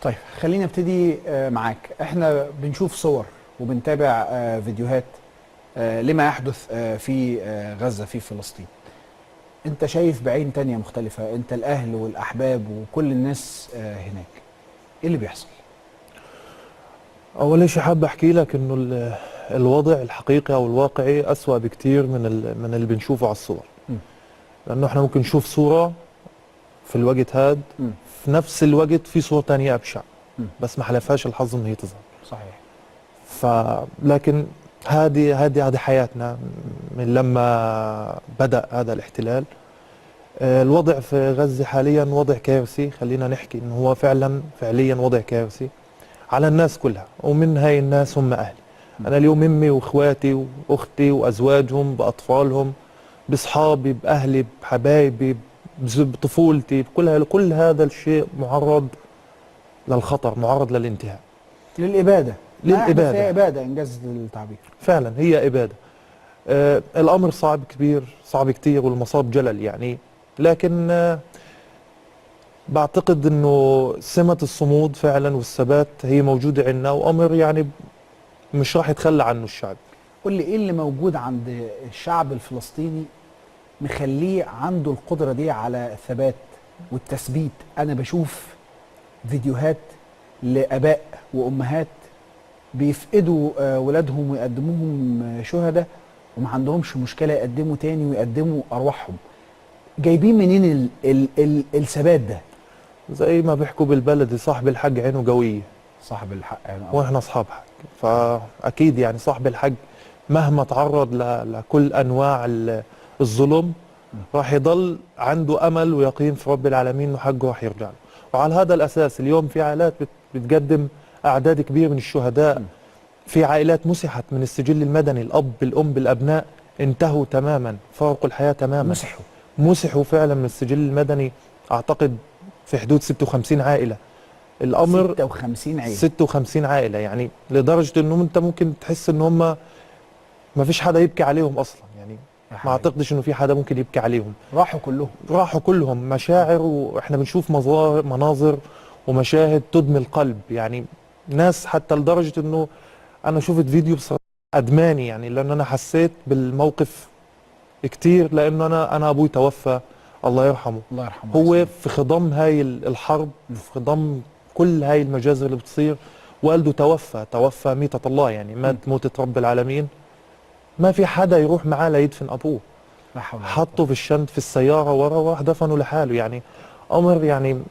طيب خلينا نبتدي معاك. احنا بنشوف صور وبنتابع فيديوهات لما يحدث في غزة في فلسطين. انت شايف بعين تانية مختلفة، انت الاهل والاحباب وكل الناس هناك، ايه اللي بيحصل؟ اول شيء حابب احكي لك انه الوضع الحقيقي او الواقعي اسوأ بكتير من اللي بنشوفه على الصور. لانه احنا ممكن نشوف صورة في الوقت هاد، في نفس الوقت في صورة تانية ابشع، بس ما حلفهاش الحظ ان هي تظهر. صحيح. لكن هذه حياتنا من لما بدأ هذا الاحتلال. الوضع في غزة حاليا وضع كارثي، خلينا نحكي انه هو فعليا وضع كارثي على الناس كلها، ومن هاي الناس هم اهلي. انا اليوم امي واخواتي واختي وازواجهم باطفالهم باصحابي باهلي بحبايبي بطفولتي كل هذا الشيء معرض للخطر، معرض للانتهاء، للإبادة. للإبادة. هي إبادة إنجاز التعبير. فعلا هي إبادة. الأمر صعب كتير والمصاب جلل يعني. لكن بعتقد أنه سمة الصمود فعلا والثبات هي موجودة عندنا، وأمر يعني مش راح يتخلى عنه الشعب. قل لي إيه اللي موجود عند الشعب الفلسطيني مخليه عنده القدرة دي على الثبات والتثبيت؟ أنا بشوف فيديوهات لآباء وأمهات بيفقدوا ولادهم ويقدموهم شهداء وما عندهمش مشكلة يقدموا تاني ويقدموا أرواحهم. جايبين منين الثبات ده؟ زي ما بيحكوا بالبلدي، صاحب الحق عينه قوية. صاحب الحق عينه قوية. واحنا أصحاب حق، فأكيد يعني صاحب الحق مهما تعرض لكل أنواع الظلم راح يضل عنده أمل ويقين في رب العالمين إنه حقه راح يرجع له. وعلى هذا الأساس اليوم في عائلات بتقدم أعداد كبير من الشهداء. في عائلات مسحت من السجل المدني، الأب الأم بالأبناء انتهوا تماما، فارقوا الحياة تماما. مسحوا فعلا من السجل المدني. أعتقد في حدود 56 عائلة. الأمر 56 عائلة. 56 عائلة، يعني لدرجة إنه أنت ممكن تحس إن هم ما فيش حدا يبكي عليهم أصلا. يعني ما أعتقدش إنه في حدا ممكن يبكي عليهم. راحوا كلهم. مشاعر، وإحنا بنشوف مناظر ومشاهد تدمي القلب. يعني ناس حتى لدرجة إنه أنا شفت فيديو بصراحة أدماني، يعني لأن أنا حسيت بالموقف كتير، لأنه أنا أبوي توفى الله يرحمه. الله يرحمه. هو في خضم هاي الحرب، في خضم كل هاي المجازر اللي بتصير، والده توفى ميتة الله، يعني مات موتة رب العالمين. ما في حدا يروح معاه ليدفن أبوه. حطه في الشنط في السيارة ورا وراح دفنه لحاله. يعني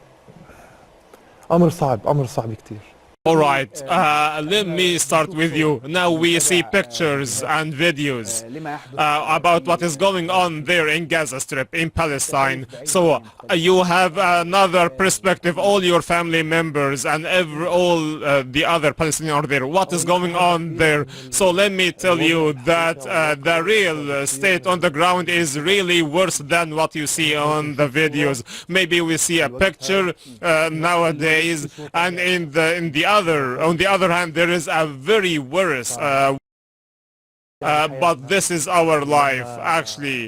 أمر صعب كتير. All right, let me start with you. Now we see pictures and videos about what is going on there in Gaza Strip, in Palestine. So you have another perspective, all your family members and all the other Palestinians are there. What is going on there? So let me tell you that the real state on the ground is really worse than what you see on the videos. Maybe we see a picture nowadays, and on the other hand, there is a very worse but this is our life actually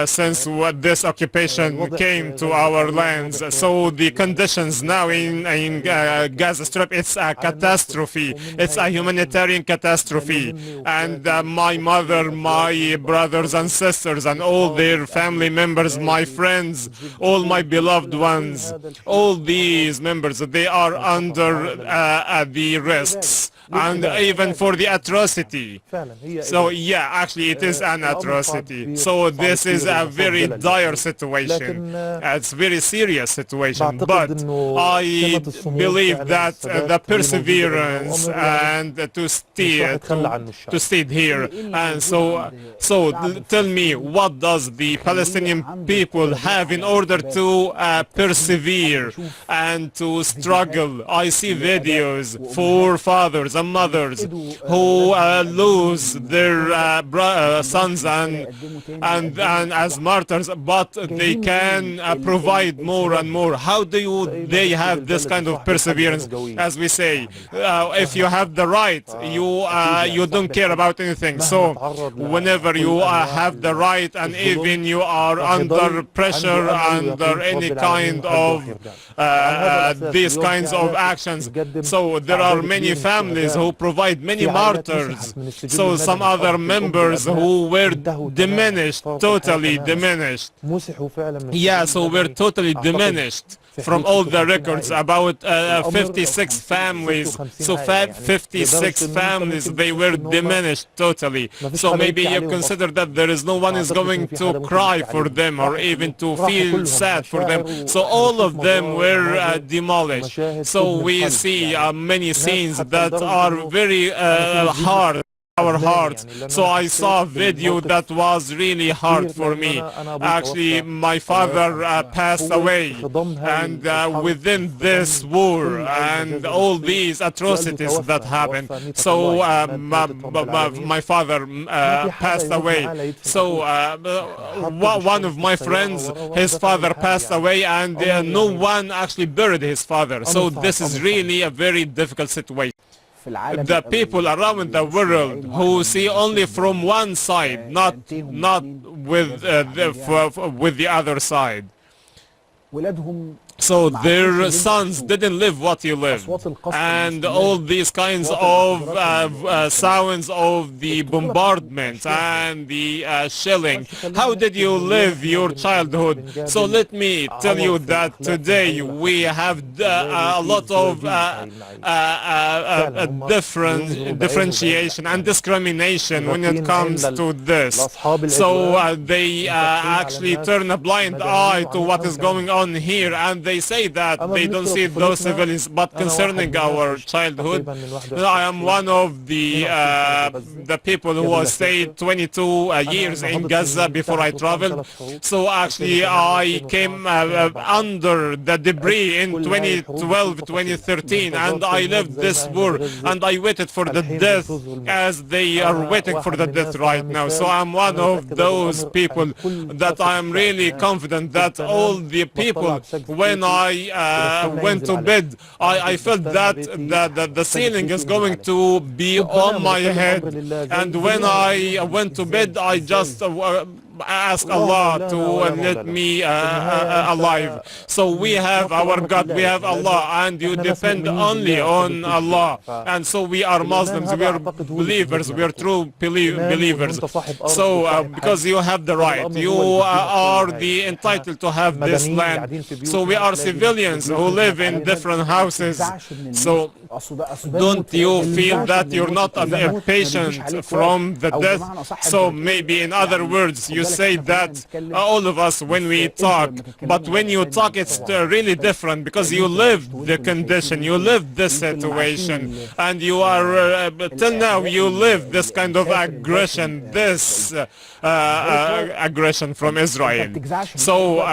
since this occupation came to our lands. So the conditions now in Gaza Strip, it's a catastrophe. It's a humanitarian catastrophe. And my mother, my brothers and sisters and all their family members, my friends, all my beloved ones, all these members, they are under the risks and even for the atrocity. So yeah, actually it is an atrocity. So this is a very dire situation. It's a very serious situation. But I believe that the perseverance and to stay here. And so tell me, what does the Palestinian people have in order to persevere and to struggle? I see videos for fathers and mothers who lose their their sons and as martyrs, but they can provide more and more. How do they have this kind of perseverance? As we say, if you have the right, you don't care about anything. So whenever you have the right, and even you are under pressure, under any kind of these kinds of actions, so there are many families who provide many martyrs. So some other members who were diminished, totally diminished. Yeah, so we're totally diminished from all the records. About 56 families, so 56 families, they were diminished totally. So maybe you consider that there is no one is going to cry for them or even to feel sad for them. So all of them were demolished. So we see many scenes that are very hard our hearts. So I saw a video that was really hard for me. Actually, my father passed away, and within this war and all these atrocities that happened, so my father passed away. So one of my friends, his father passed away, and no one actually buried his father. So this is really a very difficult situation. The people around the world who see only from one side, not with the other side. So their sons didn't live what you lived, and all these kinds of sounds of the bombardment and the shelling. How did you live your childhood? So let me tell you that today we have a lot of differentiation and discrimination when it comes to this. So they actually turn a blind eye to what is going on here, and they say that they don't see those civilians. But concerning our childhood, I am one of the people who stayed 22 years in Gaza before I traveled. So actually I came under the debris in 2012, 2013, and I lived this war, and I waited for the death as they are waiting for the death right now. So I'm one of those people that I am really confident that all the people, when I went to bed, I felt that the ceiling is going to be on my head, and when I went to bed, I just ask Allah to let me alive. So we have our God, we have Allah, and you depend only on Allah. And so we are Muslims, we are believers, we are true believers. So because you have the right, you are entitled to have this land. So we are civilians who live in different houses. So don't you feel that you're not a patient from the death? So maybe in other words, you say that all of us when we talk, but when you talk it's really different, because you live the condition, you live this situation, and you are till now you live this kind of aggression, this aggression from Israel. So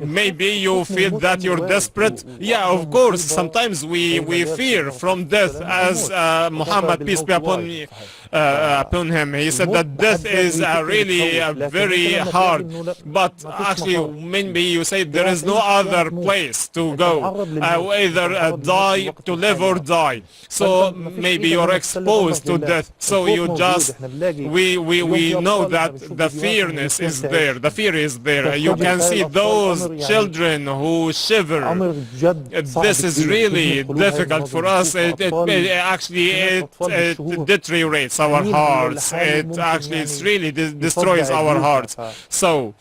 maybe you feel that you're desperate. Yeah, of course, sometimes we fear from death, as Muhammad, peace be upon him, he said that death is really very hard, but actually maybe you say there is no other place to go, either die, to live or die. So maybe you're exposed to death. So you just, we know that the fearness is there, the fear is there. You can see those children who shiver. This is really difficult for us. It actually deteriorates our hearts. It actually really destroys our hearts. So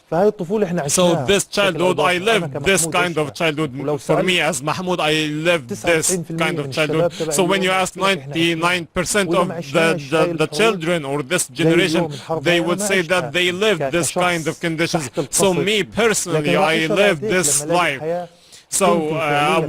this childhood, I lived this kind of childhood. For me as Mahmoud, I lived this kind of childhood. So when you ask 99% of the children or this generation, they would say that they lived this kind of conditions. So me personally, I lived this life. So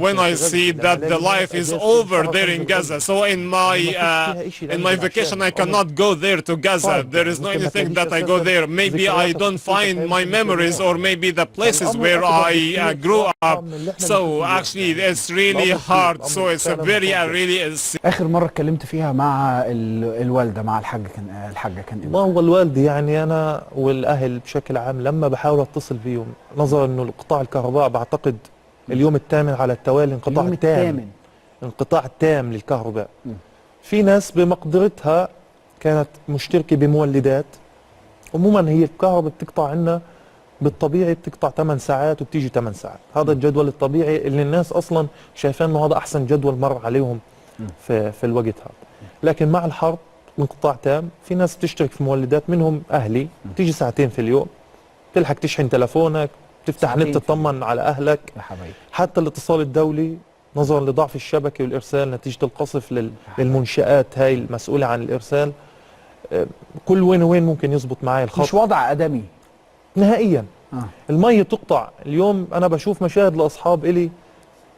when I see that the life is over there in Gaza, so in my vacation I cannot go there to Gaza. There is no anything that I go there. Maybe I don't find my memories, or maybe the places where I grew up. So actually it's really hard. So it's a very really اخر مره اتكلمت فيها مع الوالده، مع الحاجه كان ما هو الوالدة يعني أنا والأهل بشكل عام لما بحاول أتصل فيهم، نظرا إنه القطاع الكهرباء بعتقد اليوم الثامن على التوالي انقطاع تام للكهرباء. في ناس بمقدرتها كانت مشتركة بمولدات. عموما هي الكهرباء بتقطع عنا بالطبيعي بتقطع 8 ساعات وبتيجي 8 ساعات، هذا الجدول الطبيعي اللي الناس أصلا شايفين إنه هذا أحسن جدول مر عليهم في الوقت هذا. لكن مع الحرب انقطاع تام، في ناس بتشترك في مولدات منهم أهلي، بتيجي ساعتين في اليوم، بتلحق تشحن تلفونك، تفتح نت تطمن على أهلك. يا حبايبي حتى الاتصال الدولي نظرا لضعف الشبكة والإرسال نتيجة القصف للمنشآت هاي المسؤولة عن الإرسال، كل وين وين ممكن يزبط معي الخط. مش وضع آدمي نهائيا. المية تقطع. اليوم أنا بشوف مشاهد لأصحاب إلي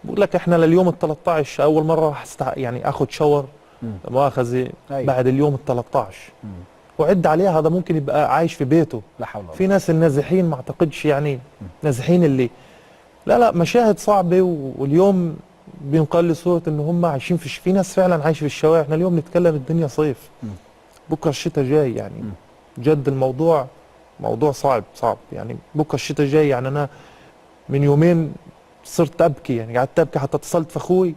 بقول لك إحنا لليوم ال 13 أول مرة يعني أخذ شاور مؤاخذة بعد اليوم ال 13 وعد عليها، هذا ممكن يبقى عايش في بيته. لا حول ولا قوة. في ناس النازحين ما اعتقدش يعني نازحين اللي لا مشاهد صعبة. واليوم بينقل لي صورة انه هم عايشين في ناس فعلا عايشة في الشوارع. احنا اليوم نتكلم الدنيا صيف، بكره الشتاء جاي يعني. جد الموضوع موضوع صعب يعني. بكره الشتاء جاي يعني. انا من يومين صرت ابكي يعني، قعدت ابكي حتى اتصلت في اخوي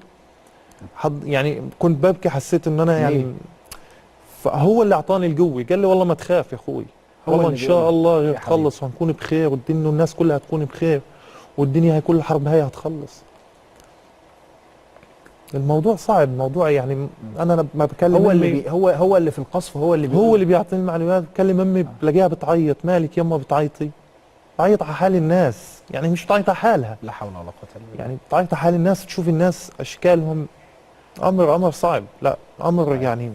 يعني كنت ببكي، حسيت ان انا يعني فهو اللي اعطاني القوه. قال لي والله ما تخاف يا اخوي، والله ان شاء الله غير تخلص وهنكون بخير، والدنيا والناس كلها هتكون بخير، والدنيا هي كل الحرب هي هتخلص. الموضوع صعب، موضوع يعني انا ما بكلم هو اللي في القصف، هو اللي بيعطيني المعلومات. بكلم امي بلاقيها بتعيط، مالك يما بتعيطي؟ بتعيط على حال الناس يعني، مش بتعيط على حالها. لا حول ولا قوة الا بالله. يعني بتعيط على حال الناس، تشوف الناس اشكالهم. امر صعب. لا امر يعني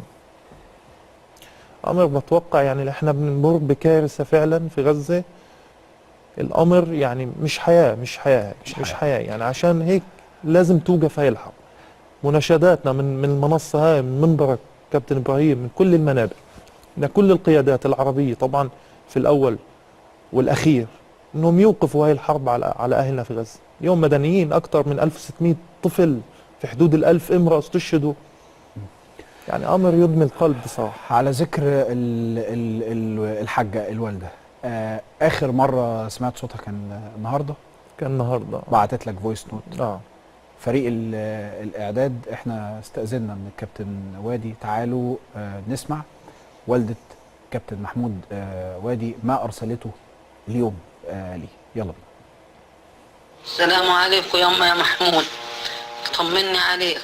امر بتوقع يعني احنا بنمر بكارثه فعلا في غزه. الامر يعني مش حياه يعني. عشان هيك لازم توقف هاي الحرب. مناشداتنا من المنصه هاي، من منبرك كابتن ابراهيم، من كل المنابر لكل القيادات العربيه طبعا في الاول والاخير، انهم يوقفوا هاي الحرب على اهلنا في غزه. اليوم مدنيين اكثر من 1600 طفل، في حدود ال1000 امراه استشهدوا. يعني امر يدمي القلب بصراحه. على ذكر الحاجه الوالده، اخر مره سمعت صوتها كان النهارده. بعتت لك فويس نوت. فريق الاعداد احنا استاذنا من الكابتن وادي، تعالوا نسمع والده كابتن محمود وادي ما ارسلته اليوم لي. يلا بينا. السلام عليكم يما يا محمود، طمني عليك.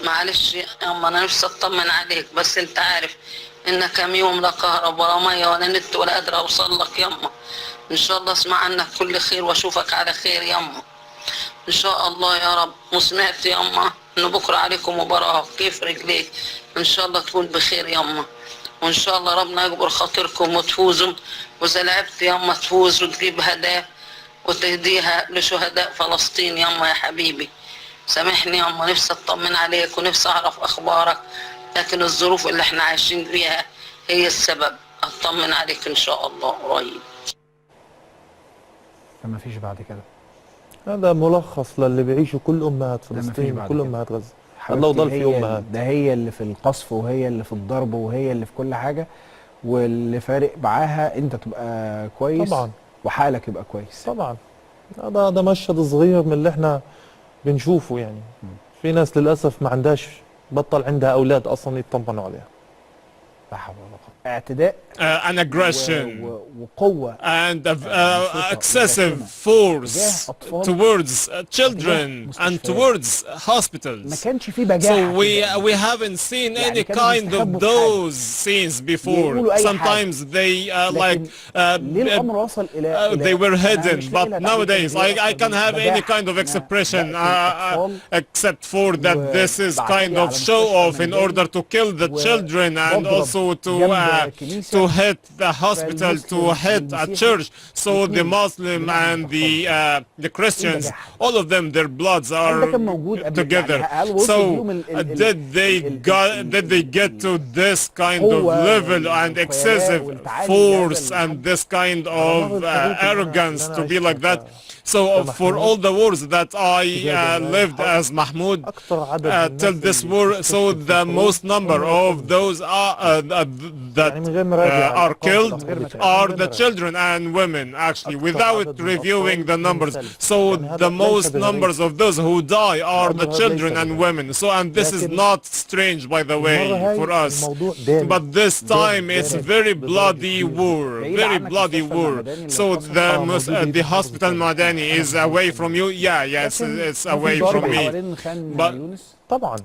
معلش يما انا نفسي اطمن عليك، بس انت عارف ان كام يوم لا كهرباء ولا ميه ولا نت ولا قادره اوصل لك يما. ان شاء الله اسمع عنك كل خير واشوفك على خير يما ان شاء الله يا رب. وسمعت يما انه بكره عليكم مباراه، كيف رجليك؟ ان شاء الله تكون بخير يما، وان شاء الله ربنا يجبر خاطركم وتفوزوا، واذا لعبت يما تفوز وتجيب هدايا وتهديها لشهداء فلسطين يما يا حبيبي. سامحني يما، نفسي اطمن عليك ونفسي اعرف اخبارك، لكن الظروف اللي احنا عايشين فيها هي السبب. اطمن عليك ان شاء الله قريب. فما فيش بعد كده. هذا ملخص للي بيعيشوا كل امهات فلسطين وكل امهات غزه. الله ضل في امهات. ده هي اللي في القصف، وهي اللي في الضرب، وهي اللي في كل حاجه، واللي فارق معاها انت تبقى كويس طبعا وحالك يبقى كويس طبعا. هذا مشهد صغير من اللي احنا بنشوفه يعني. في ناس للاسف ما عندهاش، بطل عندها اولاد اصلا يطمنوا عليها. لا حول ولا قوه. اعتداء an aggression وقوة and excessive force towards children and towards hospitals. ما كانش في بجاحة. So we haven't seen any kind of those scenes before. Sometimes they like ليه الأمر وصل إلى they were hidden, but nowadays I can't have any kind of expression except for that this is kind of show off in order to kill the children and also to to hit the hospital, to hit a church. So the Muslim and the Christians, all of them, their bloods are together. So did they get to this kind of level and excessive force and this kind of arrogance to be like that? So for all the wars that I lived as Mahmoud till this war, so the most number of those that are killed are the children and women, actually, without reviewing the numbers. So the most numbers of those who die are the children and women. So, and this is not strange, by the way, for us. But this time it's very bloody war, very bloody war. So the hospital Madani is away from you. Yes, it's away from me. But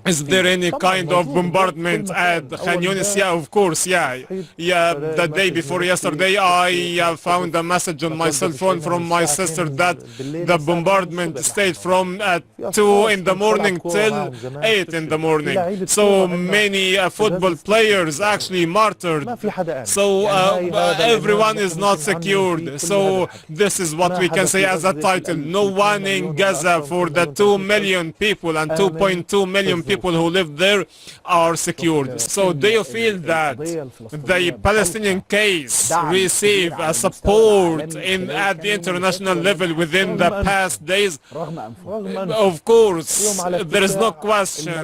is there any kind of bombardment at Khan Yunis? Yeah, of course, yeah. The day before yesterday, I found a message on my cell phone from my sister that the bombardment stayed from 2 in the morning till 8 in the morning. So many football players actually martyred. So everyone is not secured. So this is what we can say as a title. No one in Gaza for the 2 million people and 2.2 million people who live there are secured. So do you feel that the Palestinian case receive a support at the international level within the past days? Of course, there is no question.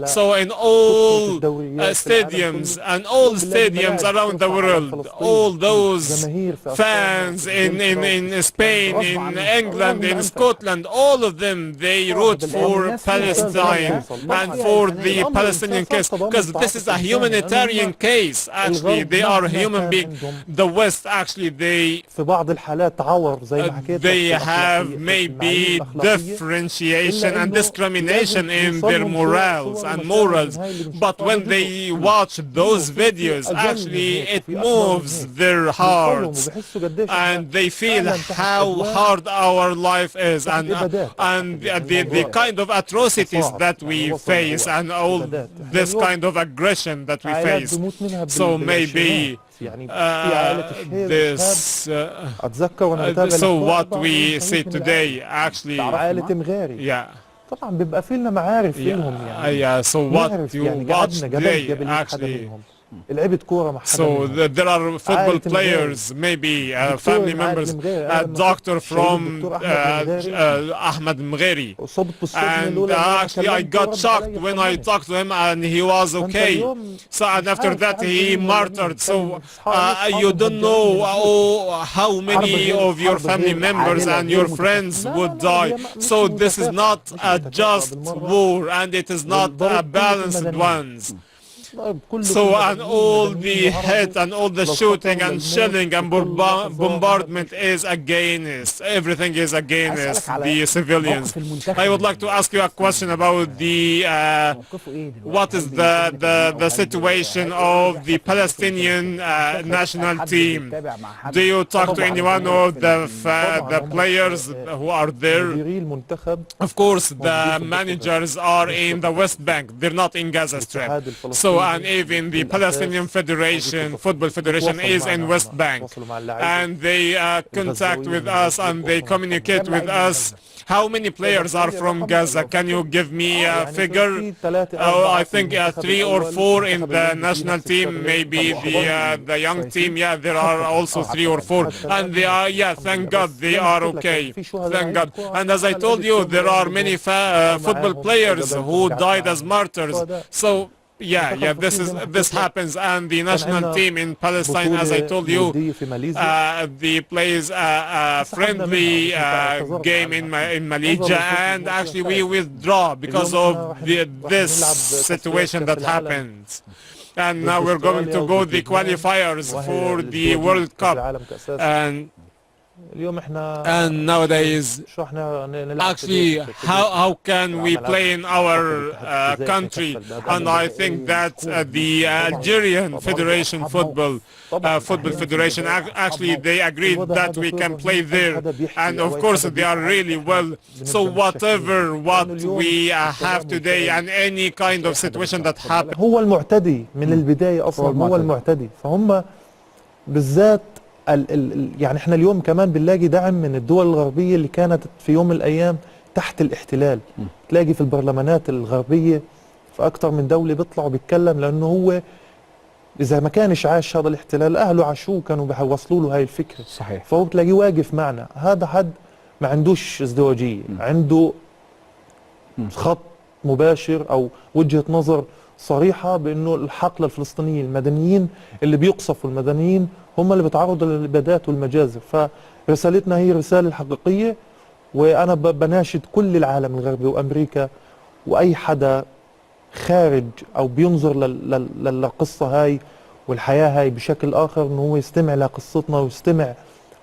So in all stadiums and all stadiums around the world, all those fans in Spain, in England, in Scotland, all of them, they root for Palestine and for the Palestinian case, because this is a humanitarian case. Actually, they are human beings. The West, actually, they have maybe differentiation and discrimination in their morals and morals, but when they watch those videos, actually, it moves their hearts, and they feel how hard our life is, and the kind of atrocities that we face, and all this kind of aggression that we face. So maybe so what we see today, actually, so what you watch today, actually, so there are football players, maybe family members, a doctor from Ahmed Mgheri, and actually I got shocked when I talked to him and he was okay. So and after that he martyred. So you don't know how many of your family members and your friends would die. So this is not a just war, and it is not a balanced one. So and all the hit and all the shooting and shelling and bombardment is against, everything is against the civilians. I would like to ask you a question about the what is the situation of the Palestinian national team? Do you talk to anyone of the players who are there? Of course, the managers are in the West Bank, they're not in Gaza Strip. So and even the Palestinian Federation, Football Federation, is in West Bank, and they contact with us and they communicate with us. How many players are from Gaza? Can you give me a figure? I think 3 or 4 in the national team, maybe the young team. Yeah, there are also 3 or 4, and they are. Yeah, thank God they are okay. Thank God. And as I told you, there are many football players who died as martyrs. So. Yeah, this happens, and the national team in Palestine, as I told you, they plays a friendly game in Malaysia, and actually we withdraw because of this situation that happens. And now we're going to go the qualifiers for the World Cup, and اليوم احنا And nowadays, شو احنا نلعب actually, how can we play in our country? And I think that the Algerian Federation football federation actually they agreed that we can play there, and of course they are really well. So whatever what we have today and any kind of situation that happens. هو المعتدي من البداية أصلا هو المعتدي. فهم بالذات يعني احنا اليوم كمان بنلاقي دعم من الدول الغربية اللي كانت في يوم من الأيام تحت الاحتلال. تلاقي في البرلمانات الغربية في أكثر من دولة بيطلعوا بيتكلم، لأنه هو إذا ما كانش عاش هذا الاحتلال أهله عاشوه كانوا بيوصلوا له هاي الفكرة. صحيح. فهو بتلاقيه واقف معنا. هذا حد ما عندوش ازدواجية، عنده خط مباشر أو وجهة نظر صريحة بأنه الحق للفلسطينيين المدنيين اللي بيقصفوا المدنيين هم اللي بيتعرضوا للإبادات والمجازر. فرسالتنا هي رسالة حقيقية، وأنا بناشد كل العالم الغربي وأمريكا وأي حدا خارج أو بينظر للقصة هاي والحياة هاي بشكل آخر أنه هو يستمع لقصتنا ويستمع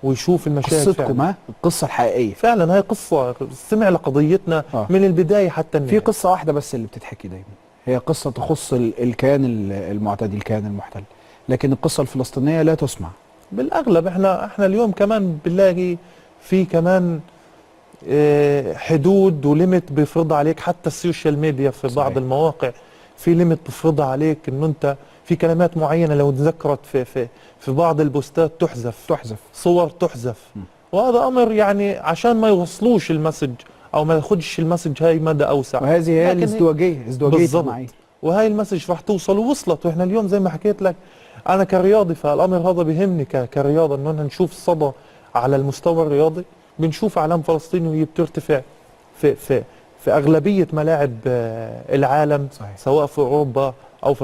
ويشوف المشاهد. قصتكم القصة الحقيقية فعلا هاي قصة، استمع لقضيتنا من البداية حتى النهاية. في قصة واحدة بس اللي بتتحكي دايما، هي قصة تخص الكيان المعتدي، الكيان المحتل، لكن القصة الفلسطينية لا تسمع بالأغلب. احنا اليوم كمان بنلاقي في كمان حدود وليمت بيفرضها عليك، حتى السوشيال ميديا في بعض صحيح. المواقع في ليمت بيفرضها عليك انه انت في كلمات معينة لو تذكرت في بعض البوستات تحذف صور تحذف. وهذا امر يعني عشان ما يوصلوش المسج او ما ياخدش المسج هاي مدى اوسع. وهذه هي الازدواجية بالضبط. وهي المسج رح توصل ووصلت. واحنا اليوم زي ما حكيت لك انا كرياضي فالامر هذا بيهمني كرياضة، انه نشوف الصدى على المستوى الرياضي. بنشوف اعلام فلسطين وهي بترتفع في اغلبية ملاعب العالم صحيح. سواء في اوروبا او في